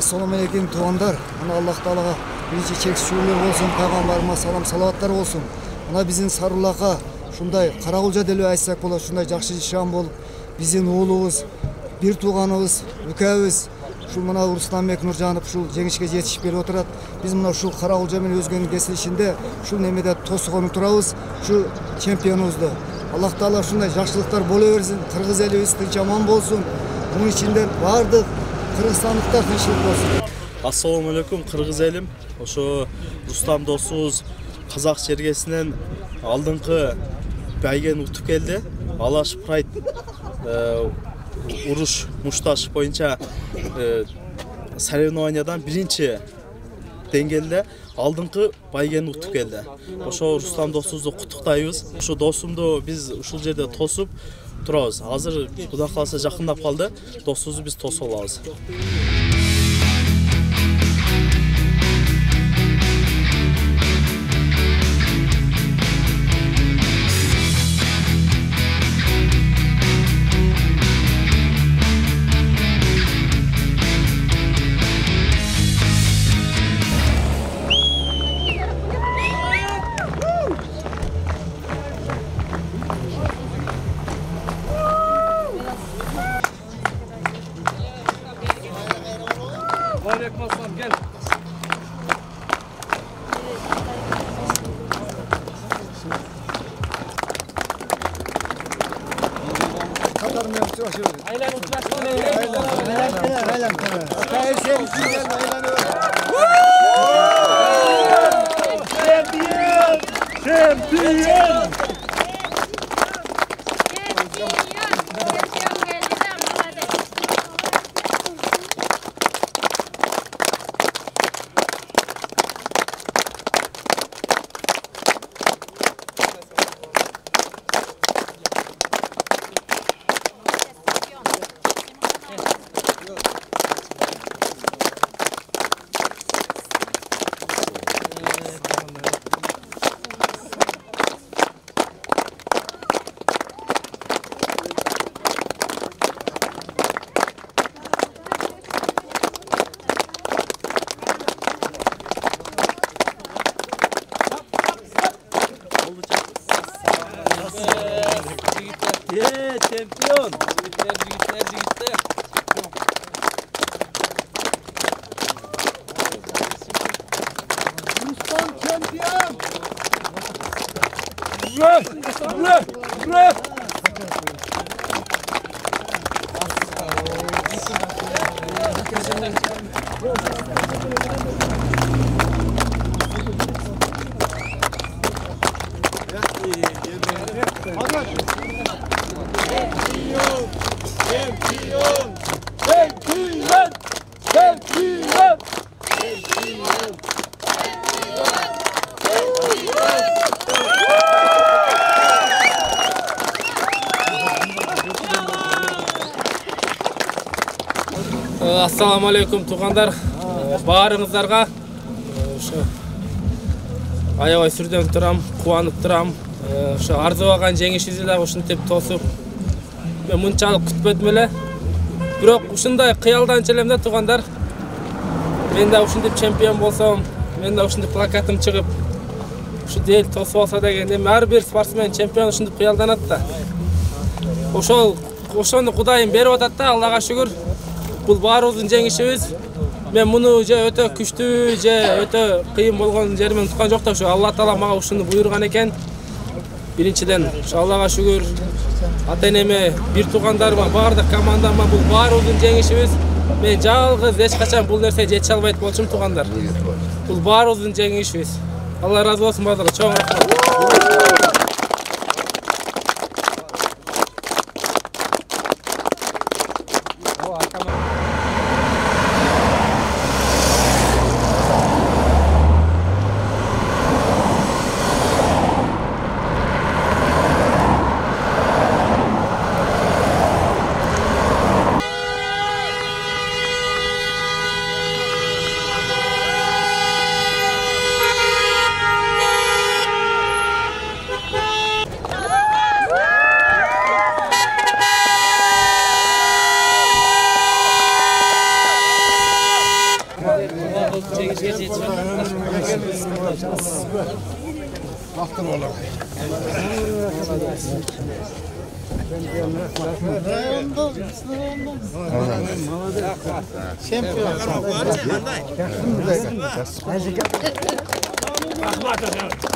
Assalamu aleykum tuğanlar. Allah Teala'ga birinci çek şükürler olsun, Peygamberime salam salavatlar olsun. Bizim Sarılaqa şunday Qaragulca deli aytsak bolar, şunday жақсы şan bolup bizim oğlumuz, bir tuğanımız, ükemiz şu mına Ruslanbek Nurjanov şu жеңишке жетişip berip oturat. Biz mına şu Qaragulca men özgөнүн kesilişinde şu nemede tosugunu turabız, şu çempionumuzdu. Allah Teala şunday жақсылыктар bola bersin, Kırgız elimiz tinç aman bolsun. Bunun içinden vardık. Kırgızstanlıklar tinçlik bolsun. Assalamu alaikum Kırgız elim. Oşo Rustam dosuz Kazak çergesinden aldыңкы бәйген утуп келди. Алаш Прайд уруш мушташ боюнча соревнованиядан биринчи деңгээлде алдыңкы байгени утуп келди. Ошо Рустам досубузду куттуктайбыз. Ошо досумду биз ушул жерде тосуп турабыз. Азыр Кудай кааласа жакындап калды. Досубузду биз тосуп алабыз. Gel. Aylan uçmasın. Aylan. Şampiyon. Şampiyon. Gitti. Rustam şampiyon. Bırak. Assalamu alaikum tuğanlar. Barыңыздарга аябай сүрдөнүп турам, кубанып турам. Ошо арзубаган жеңишибизди дагы ушинтип тосуп, мен мынчалык күтпөдүм эле. Бирок ушундай кыялданчу элем да тугандар. Мен да ушинтип чемпион болсом, мен да ушинтип плакатым чыгып, ушу эл тосуп алса деген, эми ар бир спортсмен чемпион ушинтип кыялданат да. Ошону Кудайым берип атат да, Аллага шүгүр. Бул баарыбыздын жеңишибиз. Мен муну же өтө күчтүү, же өтө кыйын болгон жеримен туткан жок да, ушу Алла Таала мага ушуну буйруган экен. Биринчиден, Аллага шүгүр. Ата-энеме, бир туугандарыма, баардык командама бул баарыбыздын жеңишибиз. Мен жалгыз эч качан бул нерсе жете албайт болчумун туугандар. Бул баарыбыздын жеңишибиз. Алла разы болсун баардыгы. Чоң рахмат.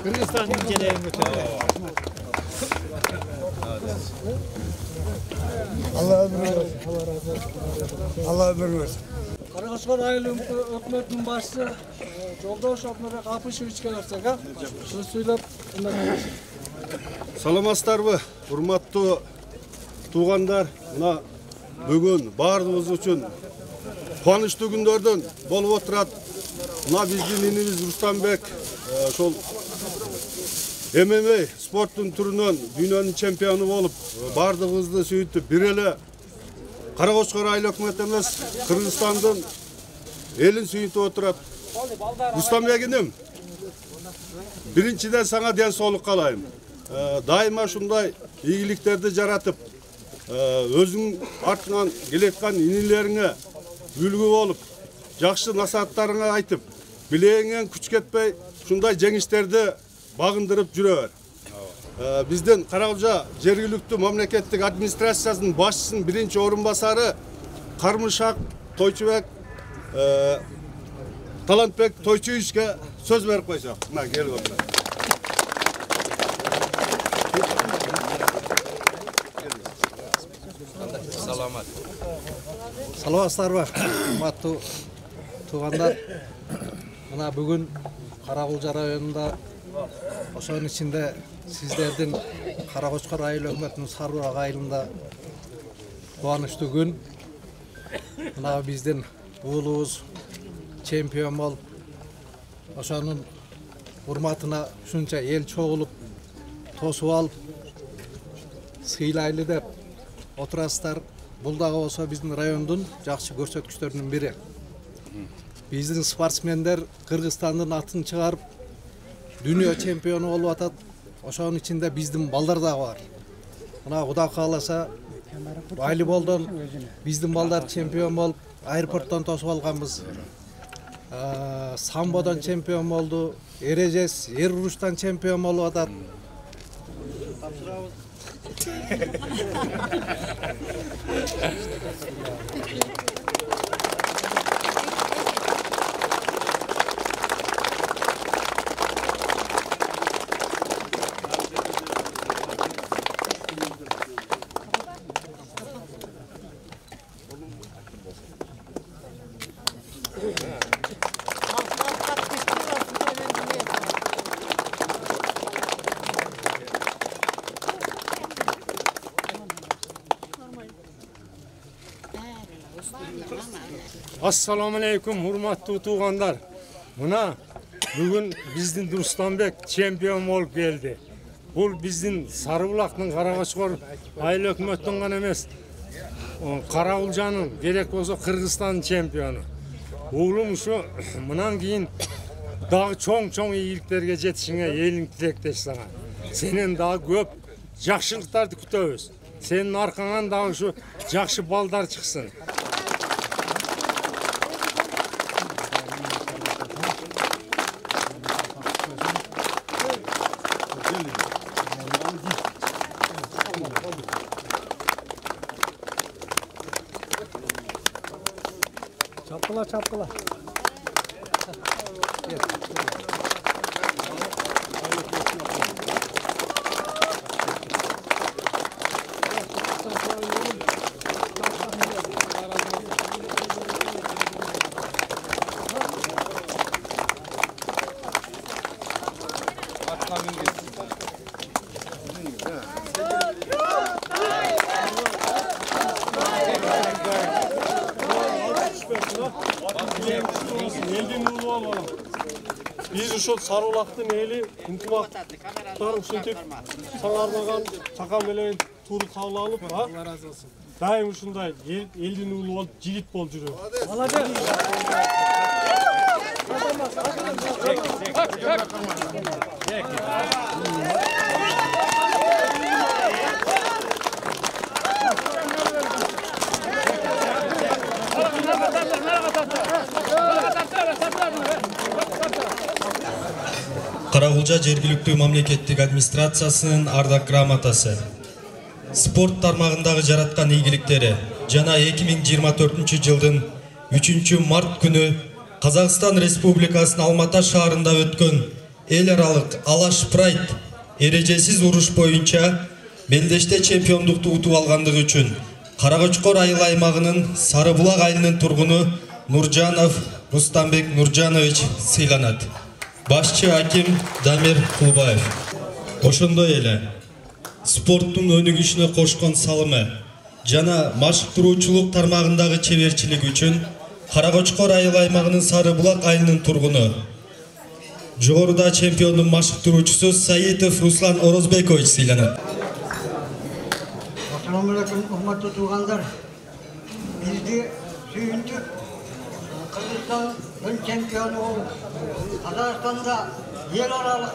Kırgızistan ülkelerini götürüyor. Allah ömür versin. Allah ömür versin. Karagözkör айыл өкмөтүнүн башчысы Жолдош Абныбек Апышевичке берсек, сөз сүйлөп ымдайбыз. Саламатсыздарбы, урматтуу туугандар. Мына бүгүн баардыгыбыз үчүн кубанычтуу күндөрдөн болуп отурат. Мына биздин инибиз Рустамбек ошол ММА спорттун түрүнөн дүйнөнүн чемпиону болуп, баардыгыбызды сүйүтүп, бир эле Карагözкөр айыл өкмөт эмес, Кыргызстандын элин сүйүтүп отурат. Рустамбек иним, биринчиден саңа ден соолук каалайм. Дайыма ушундай ийгиликтерди жаратып, өзүң артыңан келеткан инилериңе үлгү болуп, жакшы насааттарыңа айтып, билегиңен күч кетпей, ушундай жеңиштерди багындырып жүрө бер. Биздин Карагөжө жергиликтүү мамлекеттик администрациясынын башчысынын биринчи орун басары Кармышак Тойчубек Талантбек Тойчуевичке сөз берип койсок. Мына келип отур. Саламатсыздарбы, урматтуу туугандар. Мына бүгүн Карагулжа районунда, ошонун ичинде сиздердин Карагözкөр айыл өкмөтүнүн Сарыбак айылында кубанычтуу күн. Мына биздин уулубуз чемпион болуп, ошонун урматына ушунча эл чогулуп, тосуп алып, сыйлайлы деп отурасыздар. Бул дагы болсо биздин райондун жакшы көрсөткүчтөрүнүн бири. Биздин спортсмендер Кыргызстандын атын чыгарып, дүйнө чемпиону болуп атат. Ошонун ичинде биздин балдар дагы бар. Мына Кудай кааласа, волейболдон биздин балдар чемпион болуп, аэропорттон тосуп алганбыз. Самбодон чемпион болду, эрежес, эр уруштан чемпион болуп атат. Assalamu alaikum, hurmattуу туугандар. Мына бүгүн биздин Рустамбек чемпион болуп келди. Бул биздин Сарыбулактын Карагözкөр айыл өкмөттүн гана эмес, Карагулжанын, керек болсо Кыргызстандын чемпиону. Уулум ушу мындан кийин дагы чоң ийгиликтерге жетишиңе элиң тилектеш сага. Сенен дагы көп жакшылыктарды күтөбүз. Сенин аркаңан дагы ушу жакшы балдар чыксын. Çapkıla. Elden ulu olalım. Biz uşul Sarıbulактын eli ынтымактар ушинтип саңармаган чакан менен туура кабыл алып, Allah razı olsun. Дайым ушундай элдин уулу болуп, жигит болуп жүрөбүз. Молодец. Караколжа жергиликтүү мамлекеттик администрациясынын ардак грамотасы. Спорт тармагындагы жараткан ийгиликтери жана 2024 жылдын 3 март күнү Казакстан Республикасынын Алматы шаарында өткөн эл аралык Алаш Прайд эрежесиз уруш боюнча белдеште чемпиондукту утуп алгандыгы үчүн Каракочкор айыл аймагынын Сары Булак айылынын тургуну Нуржанов Рустамбек Нуржанович сыйланат. Башчы аким Дамир Кулбаев. Ошондой эле спорттун өнүгүшүнө кошкон салымы жана машыктыруучулук тармагындагы чеберчилиги үчүн Каракочкор айыл аймагынын Сары Булак айылынын тургуну жогоруда чемпиондун машыктыруучусу Саитов Руслан Орозбекович сыйланат. Assalamu alaikum, урматтуу туугандар. Бизди сүйүндүк Кыргызстан ön чемпиону болуп, Казакстанда эл аралык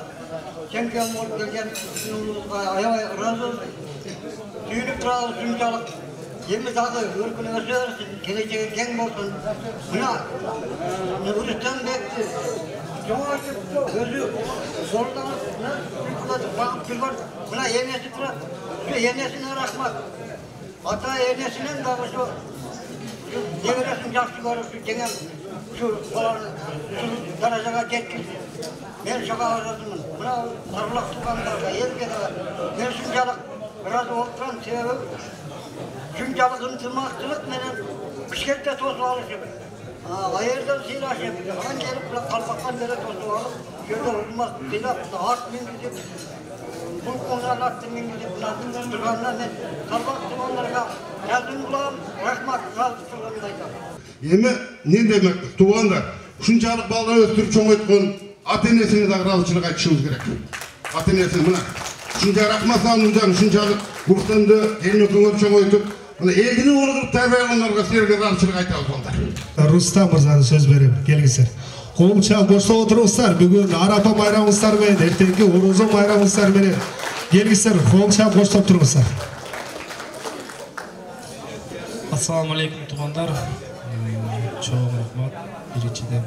чемпион болуп келген ушунубузга аябай ыраазыбыз. Сүйүнүп турабыз ушунчалык. Эми дагы өркүнөсө берсин, келечеги кең болсун. Мына Рустамбекти жоңойтуп өзү колдонуп, багып жүргөн мына энеси турат. Енесine рахмат. Ата енesinden de şu devresini жақсы görüp şu dengem şu darajaga жеткиз. Men şoka arasımın. Buna sarılak tuğanlarga elge de men şuncalık biraz olturan sebebi şuncalık ıntırmakçılık menen Bişkekte tozu alışıp ayırdan sıyraşıp hemen gelip kalmaktan beri tozu alıp şöyle olmak silap at mingizip bu konularlattı mingizip durganlar men kalbaktı onlarga yardım bulam rahmat razı kılgandaydı. Эми не демек, туугандар, ушунчалык балга өстүрүп чоңойткон ата-энесине дагы ыраазычылык айтышыбыз керек. Ата-энеси мына ушунча рахмат салынууда ушунчалык Рустамды элмекеңер чоңойтуп, мына элдин уулу кылып тарбиялагандарга силерге ыраазычылык айтабыз балдар. Рустам мырзаны сөз берем, келгилсиз. Коомча коштоп отуруңуздар, бүгүн Арапа майрамыңыздар менен, эртеңки Орозо майрамыңыздар менен келгилсиз, коомча коштоп туруңуздар. Assalamu alaikum tuğanlar. Çok rahmat. Birinciden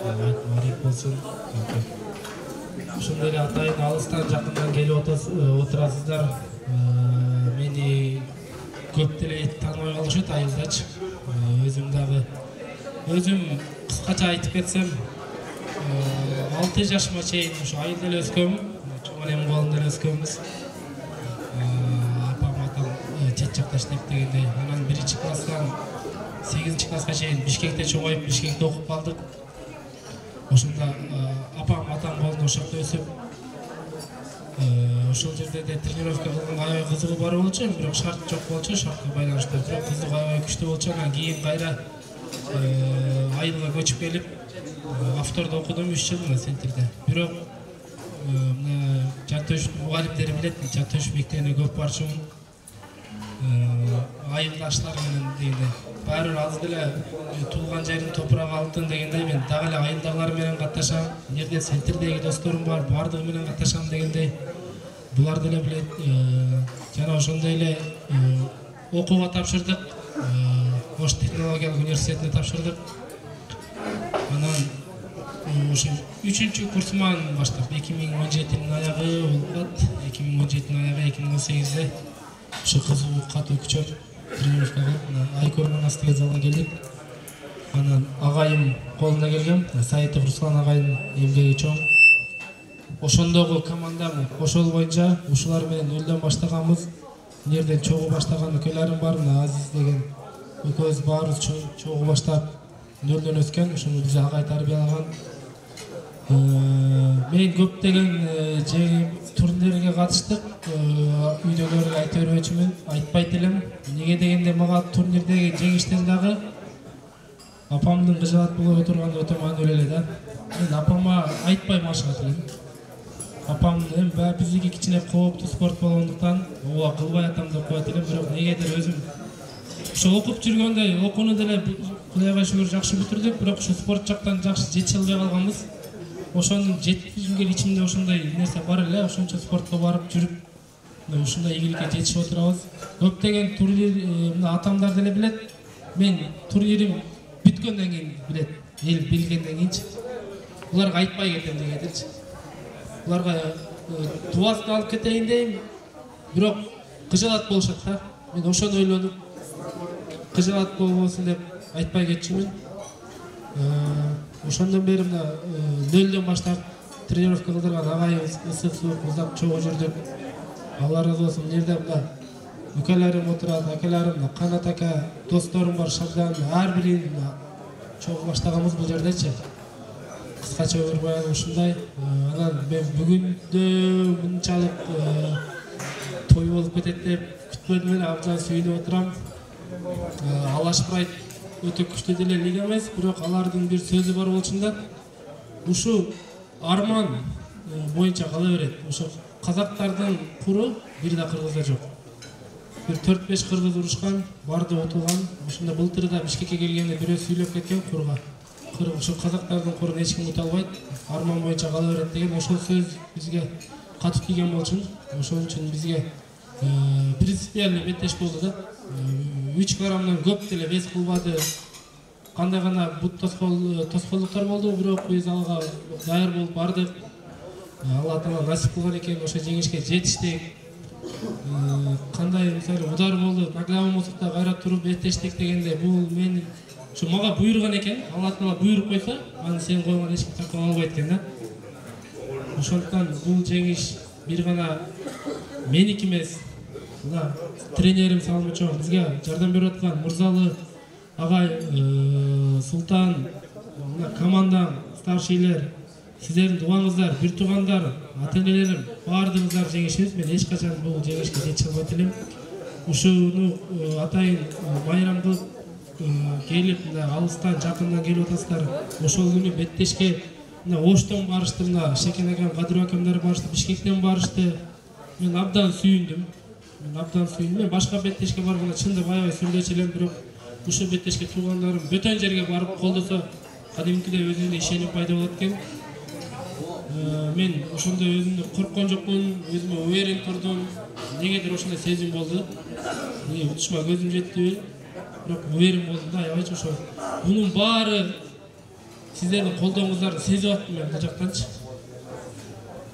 aytmarik bolsun. Şunday atayın alıstan жақындан келip oturasızlar. Meni көптеле tanımay kalışıt ayıldaç. Özüm kıskaça aytıp ketsem 6 yaşıma çeyin şu ayılda ele ösküm. Çoğanem kolunda ele öskümüz. Чет жакта иштеп дегенде анан 1-класстан 8-класска чейин Бишкекте чоңоюп Бишкекте окуп калдык. Ошондо апам атам колунда ошокто өсүп ошол жерде де тренировка кылганга аябай кызыгуу бар болчу, бирок шарт жок болчу, шартка байланыштуу. Бирок кызыгуу аябай күчтүү болчу. Анан кийин кайра айылга көчүп келип автордо окудум 3 жыл центрде. Бирок Жаттөш мугалимдери билет, Жаттөш мектебине көп барчумун. Айылдаштар менен дегенде баары бир аз деле туулган жердин топурагы алтын дегендей мен дагы эле айылдагылар менен катташам. Жерде центрдеги досторум бар, баардыгы менен катташам дегендей булар деле билет. Жана ошондой эле окууга тапшырдык. Ош технологиялык университетине тапшырдык. Анан ошо 3-курсуман баштап 2017-нин аягы болуп, 2017-нин аягы 2018-де şu kızığı katı küçük trenirovka kılıp Aykor'un астыгы залга келдик. Анан агайым колуна келгем, Саитов Руслан агайым эмгеги чоң. Ошондогу командам ошол боюнча ушулар менен нөлдөн баштаганбыз. Нерден чогуу баштаган өкөлөрүм бар, Азиз деген экөөбүз баарыбыз чогуу баштап нөлдөн өскөн, ошону биз агай тарбиялаган. Мен көптөгөн турнирлерге катыштык. Үйдөгөлөргө айта бербөчүмүн, айтпайт элем. Неге дегенде мага турнирдеги жеңиштен дагы апамдын кыжаат болуп отурганы өтө маанилүү эле да. Мен апама айтпайм ашыгат элем. Апам эми биздики кичине кооптуу спорт болгондуктан ооба кылбай атам деп коет элем, бирок негедир өзүм ошо окуп жүргөндө окууну деле Кудайга шүгүр жакшы бүтүрдүк, бирок ошо спорт жактан жакшы жетише албай калганбыз. Ошону жеткизгенге ичимде ошондой нерсе бар эле, ошончо спортко барып жүрүп ушундай ийгиликке жетишип отурабыз. Көптөгөн турнир атамдар деле билет. Мен турнирим бүткөндөн кийин билет, эл билгенден кийинчи. Буларга айтпай кетем дегендирчи. Буларга дубасын алып кетейин дейм. Бирок кыжалат болушат да. Мен ошону ойлонуп кыжалат болбосун деп айтпай кетчүмүн. Ошондон бери мына нөлдөн баштап тренировка кылдырган агайыбыз ысык суук узап чогуу жүрдүк. Алла разы болсун. Мына жерде үкелерим отурат, акелерим, Канат ака, досторум бар, Шабдан, ар бирин чогуу баштаганбыз бул жердечи. Кыскача өмүр баягы ушундай. Анан мен бүгүндө мынчалык той болуп кетет деп күтпөдүм эле, абдан сүйүнүп отурам. Алаш Прайд өтө күчтүү деле лига эмес, бирок алардын бир сөзү бар болчунда. Ушу арман боюнча кала берет. Ошо казактардын куру бир да кыргызда жок. Bir 4-5 kırgız uruşkan, bardı otulgan. Ошондо былтыр да Бишкекке келгенде бирөө сүйлөп кеткен курга. Ошо казактардын курун эч ким ута албайт, арман боюнча кала берет деген ошол сөз бизге катып тийген болчу. Ошон үчүн бизге принципиальный беттеш болду да. 3 килограммдан көп деле вес кылбады. Кандай гана бут тоскоолдуктар болду, бирок биз алга даяр болуп бардык. Алла Таала насип кылган экен, ошо жеңишке жетиштик. Кандай мисалы удар болду, наглавым болсокта кайра туруп беттештик дегенде бул мен ушу мага буйруган экен. Алла Таала буйруп койсо, аны сен койгон эч ким тартып албайт экен да. Ошондуктан бул жеңиш бир гана меники эмес. Мына тренерим Салмычо бизге жардам берип аткан Мурзалы агай, Султан, мына команда, старшийлер, сиздердин дубаңыздар, бир туугандар, ата-энелерим, баардыгыңыздар жеңишиңиз. Мен эч качан бул жеңишке жете албайт элем. Ушуну атайын майрам кылып келип, мына алыстан, жакындан келип атасыздар. Ошол күнү беттешке мына Оштон барышты, мына Шекен акам, Кадыр акамдар барышты, Бишкектен барышты. Мен абдан сүйүндүм. Мен башка беттешке барганда чындап аябай сүйлөчү элем, бирок ушул беттешке туугандарым бөтөн жерге барып колдосо кадимкидей өзүнө ишенип пайда болот экен. Мен ошондой өзүмдү корккон жокмун, өзүмө уверен турдум. Негедир ошондой сезим болду. Утушма көзүм жетти, бирок уверен болдум да, аябайчы ошо. Бунун баары сиздердин колдооңуздарды сезип аттым мен бул жактанчы.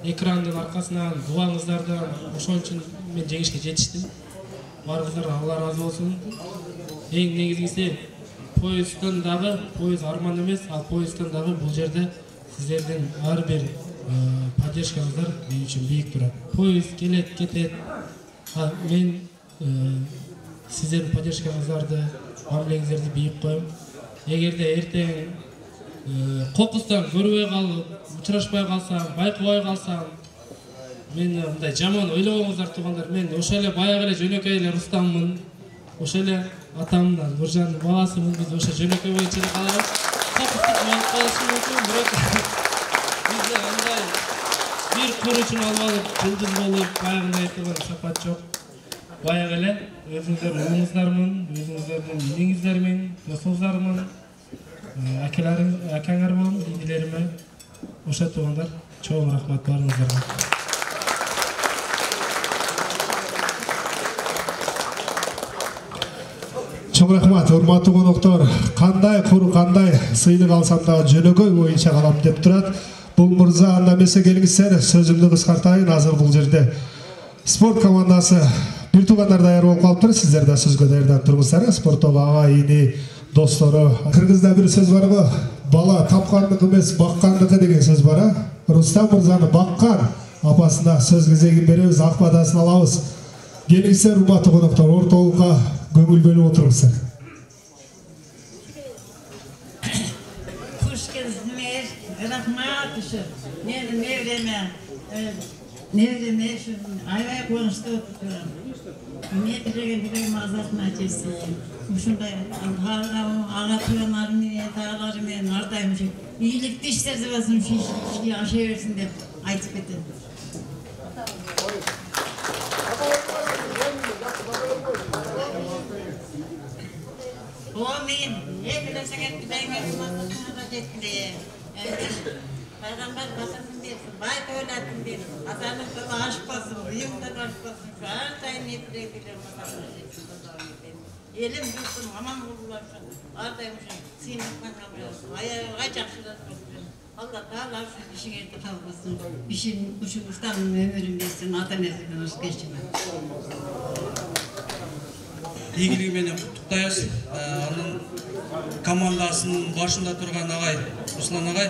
Экрандын аркасынан, дубаңыздардан, ошон үчүн мен жеңишке жетиштим. Баарыңыздарга Алла разы болсун. Эң негизгиси поезддон дагы, поезд арман эмес, ал поезддон дагы бул жерде сиздердин ар бир поддержкаңыздар мен үчүн бийик турат. Поезд келет, кетет. Мен сиздердин поддержкаңыздарды, мамилеңиздерди бийик коем. Эгерде эртең кокустан көрбөй калып, учурашпай калсам, байкабай калсам, мен мындай жаман ойлобоңуздар туугандар. Мен ошо эле баягы эле жөнөкөй эле Рустаммын. Ошо эле атамдан, Нуржандын баласымын. Биз ошо жөнөкөй боюнча эле калабыз. Кокустук болуп калышы мүмкүн, бирок бизде андай бир куручун алып алып, жылдыз болуп, баягындай кылган сапат жок. Баягы эле өзүңүздөрдүн улуңуздармын, өзүңүздөрдүн иниңиздермин, досуңуздармын. Акаңармын, инилериме. Ошо туугандар, чоң рахмат баарыңыздарга. Чоң рахмат, урматтуу коноктор. Кандай куру, кандай сыйлык алсам дагы жөнөкөй боюнча калам деп турат. Бул мырза, анда эмесе келиңиздер, сөзүмдү кыскартайын. Азыр бул жерде спорт командасы бир туугандар даяр болуп калыптыр. Сиздер да сөзгө даярданып туруңуздар. Спорттогу ага, ини, достору. Кыргызда бир сөз бар го, бала тапкандык эмес, баккандыкы деген сөз бар. Рустам мырзаны баккан апасына сөз кезегин беребиз, ак батасын алабыз. Келиңиздер, урматтуу коноктор, ортолукка көңүл бөлүп отуруңуздар. Kuş gezmeye, rahmat dışı. Nevreme şu ayvaya konuştu oturuyorum. Ne bileyim azaltma açısı. Şunday ağlatıyorlarım, dağlarım, neredeymiş. İyilikte işlerse basın şu şey aşağı versin de aytıp etti. Amin. Hepine senet bir dayımarım anlatına da etkileye. Peygamber basasın dersin, bay devletin dersin. Atanın kılı aşklasın, uyumdan aşklasın. Şu her daim yetirebilirim atanın dersin. Elim dursun, aman vurularsın. Ardaymışım, sinirden kalıyorsun. Ayağa çakşıdan kalıyorsun. Allah Teala şu işine kalmasın. İşin uçumuştan ömrün versin. Atanesinden hoş geçme. Ийгилиги менен куттуктайбыз. Анын командасынын башында турган агай Руслан агай.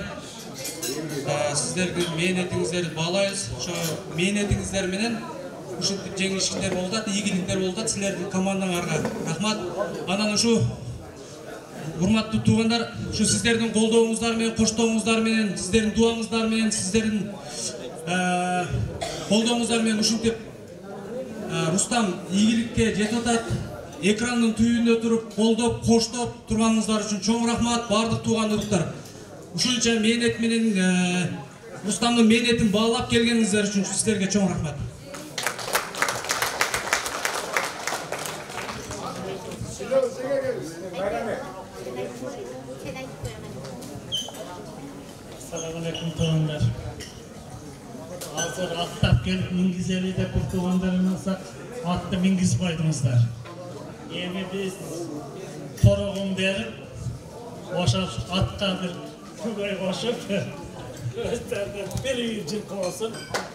Сиздердин мээнетиңиздерди баалайбыз. Ошо мээнетиңиздер менен ушинтип жеңилиштер болуп атат, ийгиликтер болуп атат. Силердин командаңарга рахмат. Анан ушу урматтуу туугандар, ушу сиздердин колдооңуздар менен, коштооңуздар менен, сиздердин дуаңыздар менен, сиздердин колдооңуздар менен ушинтип Рустам ийгиликке жетип атат. Экрандын түбүндө туруп, колдоп, коштоп турганыңыздар үчүн чоң рахмат, бардык туугандыктар. Ушунча мээнет менен Рустамдын мээнетин баалап келгениңиздер үчүн сиздерге чоң рахмат. Assalamu alaikum tуугандар. Азыр аттап келип мингизели деп бир туугандарым алсак, атты мингизип койдуңуздар. Эми биз торогун берип, ошо атка бир күгөй кошуп, өздөрүнүн бир жылкы болсун,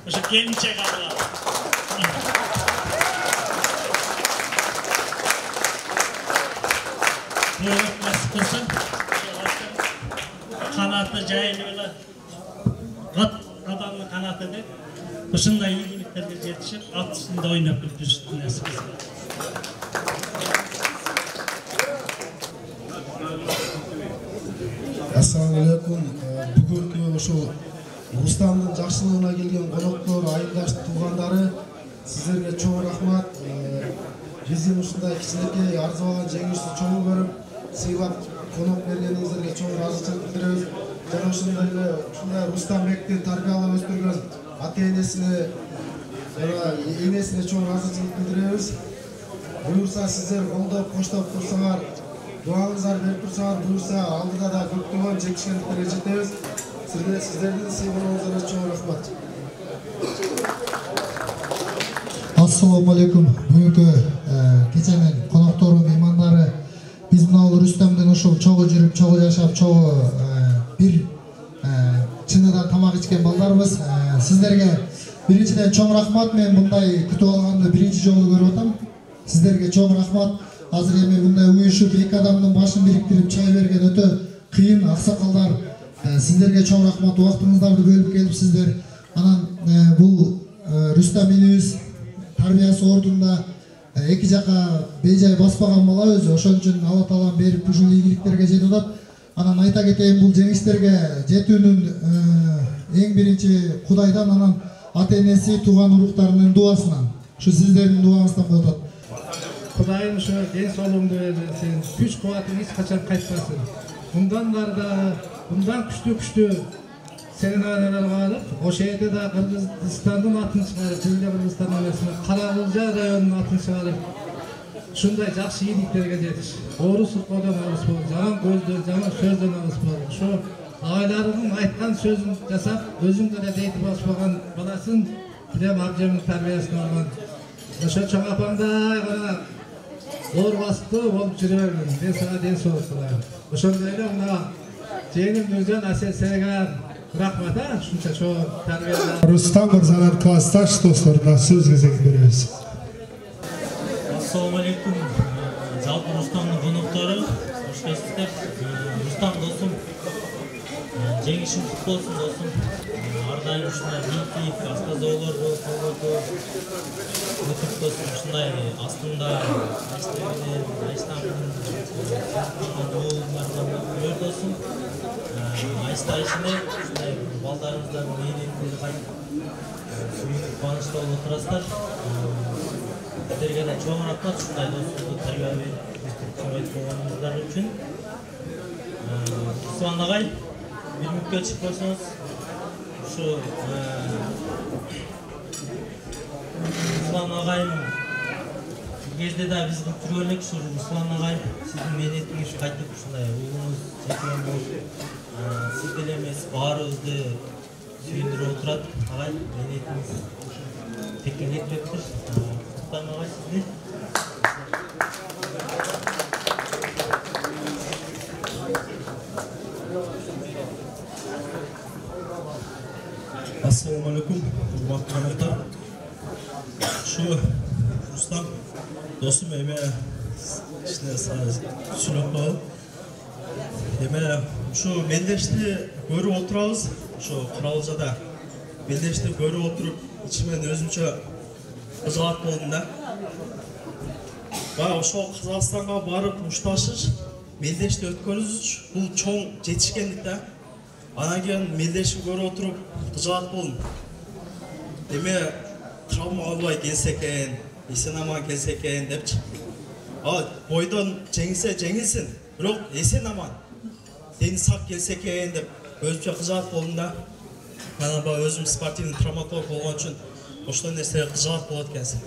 ошо келинчек алып. Буйрук насып кылсын. Канаты жайылып эле ат адамдын канаты деп ушундай ийгиликтерге жетишип, ат үстүндө ойноп жүрүштү насып. Assalamu alaikum. Бүгүнкү ошо Рустамдын жакшылыгына келген коноктор, айылдаш туугандары, сиздерге чоң рахмат. Биздин ушундай кичинекей арзыбаган жеңишти чоң көрүп, сыйлап конок бергениңиздерге чоң ыраазычылык билдиребиз. Жана ушундай эле Рустамбекти тарбиялап өстүргөн ата-энесине жана энесине чоң ыраазычылык билдиребиз. Буюрса сиздер колдоп, коштоп турсаңар, дуаңыздар берип турсаңар, буюрса алдыда да көптөгөн жетишкендиктерге жетебиз. Сиздердин сыйгылооңуздарга чоң рахмат. Assalamu alaikum. Бүгүнкү кеченин коноктору, меймандары, биз мына Рустамдын ушул чогуу жүрүп, чогуу жашап, чогуу бир чыныдан тамак ичкен балдарыбыз. Сиздерге биринчиден чоң рахмат. Мен мындай күтүп алганды биринчи жолу көрүп атам. Сиздерге чоң рахмат. Азыр эми мындай уюшуп, эки адамдын башын бириктирип чай берген өтө кыйын. Аксакалдар, сиздерге чоң рахмат. Убактыңыздарды бөлүп келипсиздер. Анан бул Рустам энебиз тарбиясы ордунда эки жака бейжай баспаган бала өзү. Ошон үчүн Алла Таалам берип ушул ийгиликтерге жетип атат. Анан айта кетейин, бул жеңиштерге жетүүнүн эң биринчи Кудайдан, анан ата-энеси, тууган уруктарынын дуасынан, ушу сиздердин дуаңыздан болуп атат. Кудайым ошо ден соолугуңду берсин, күч кубатың эч качан кайтпасын. Мындан барды, мындан күчтүү сенараларга алып, ошол жерде да Кыргызстандын атын чыгарып, Жылда Кыргызстан эмесине Карагулжа районунун атын чыгарып, ушундай жакшы ийгиликтерге жетиш. Оору суккоодон алыс болуп, жаман көздөн, жаман сөздөн алыс болуп, ошо агайларынын айткан сөзүн жасап, өзүң деле дейтип баспаган баласын билем абжемдин тарбиясын алган. Ошо чоң апаңдай гана оор басыптуу болуп жүрө бергин. Мен сага ден соолук кылайм. Ошондой эле мына жеңим Нуржан Асел-Сереган рахмат, ушунча чоң тарбияда. Рустам мырзанын классташ досторуна сөз кезегин беребиз. Assalamu alaikum. Жалпы Рустамдын коноктору, кош келипсиздер. Рустам досум, жеңишиң куту болсун досум. Ар дайым ушундай бийлик, аспазоолор болсун, өтүп досум ушундай астында Айстамдын оор досум. Айста ишине ушундай балдарыңыздардын мээнетине кайтып сүйүнүп кубанычта болуп отурасыздар. Сиздерге да чоң рахмат, ушундай достукту тарбия берип чоңойтуп койгонуңуздар үчүн. Руслан агай, бир мүнөткө чыгып койсоңуз, ушу Руслан агайым бул кезде да биз жүргөн элек, ушу Руслан агай сиздин мээнетиңиз кайтып ушундай уулуңуз чемпион болуп, сиз деле эмес баарыбызды сүйүндүрүп отурат. Агай, мээнетиңиз текке кетиптир. Агай сизди. Şu Rustam dostum emeğe işte sülük bağlı. Emeğe şu Mendeş'te görüp oturağız. Şu Kuralca'da Mendeş'te görüp oturup içimen özümçe kızılat bolunda. Ve şu Kazakistan'a barıp muştaşız. Mendeş'te ötkönüz bu çoğun жетişkenlikte. Anagen Mendeş'i görüp oturup kızılat bolun. Emeğe travma alбай келсе екен, есен аман келсе екен депчи. Ал бойдон жеңилсе жеңилсин, бирок есен аман дени сак келсе екен деп өзүмчө кызаат болдум да. Анан баягы өзүм спортивный травматолог болгон үчүн ошол нерсе кызаат болот экенсин.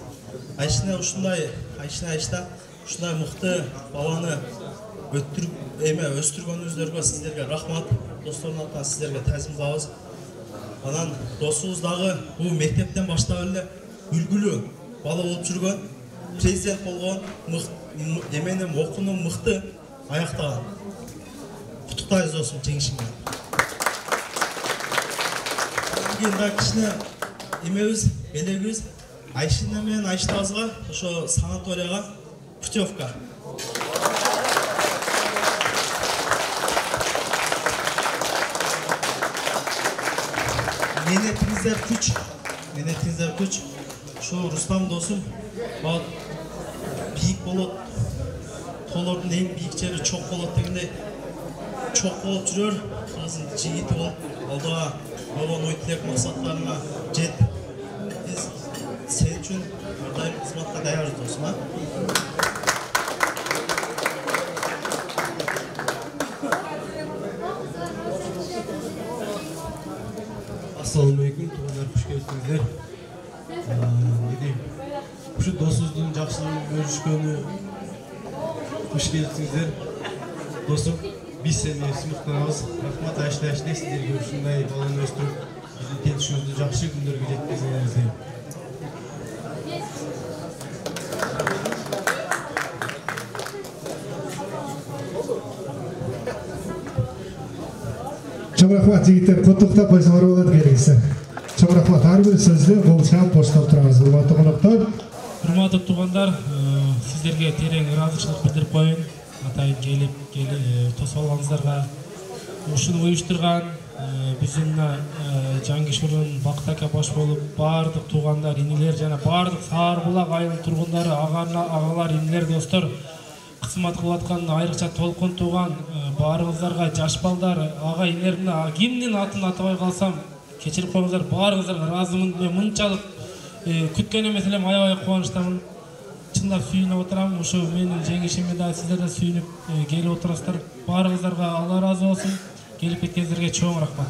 Айшына ушундай, айшта ушундай мыкты баланы өттүрүп өстүргөнүңүздөргө сиздерге рахмат. Достордун атынан сиздерге таазим кылабыз. Анан досубуз дагы бул мектептен баштап эле үлгүлүү бала болуп жүргөн, президент болгон, эменин окуунун мыкты аяктаган. Куттуктайбыз досум жеңишиңе. Кийин кичине эмебиз, белегибиз Айшина менен Айштабызга ошо санаторияга путевка. Menetіңіздер күч. Şu Rustam dostum, büyük bolot, tolordun en büyük jeri çok bolot degende çok bolot жүрөр. Азыр жигити болуп, алда болгон ой тилек максаттарына жет. Биз сен үчүн ар дайым кызматка даярбыз досум, а? Assalamualaikum, tuğanlar hoş geldinizler. Şu dostluğun жақсылығын bölüşkönü hoş geldinizler. Dostum, biz seni sınıflarımız rahmat Ayşe sizlerge ушундай баланы өстүрүп, биздин келишүүбүздү жакшы күндөргө жеткизиңерди. Çok rahmat yigitler, qutlukta qo'ysalar bo'ladi kelgisi. Çok rahmat, har bir so'zni qo'lchab boshtab turamiz, hurmatli qo'noqlar. Hurmatli tug'anlar, sizlarga tereң ыраазычылык билдирип коеюн. Атайын келип, тосуп алганыңыздарга, ушуну уюштурган биздин Жаңгишурун Бактака баш болуп, бардык туугандар, инилер жана бардык Саарбулак айылынын тургундары, агалар, инилер, достор кызмат кылып аткан айрыкча толкун тууган баарыңыздарга, жаш балдар, ага инилердин кимдин атын атабай калсам кечирип коюңуздар, баарыңыздарга ыраазымын. Мен мынчалык күткөн эмес элем, аябай кубанычтамын. Чындап сүйүнүп отурам. Ошо менин жеңишиме да сиздер да сүйүнүп келип отурасыздар. Баарыңыздарга Алла ыраазы болсун. Келип кеткениңиздерге чоң рахмат.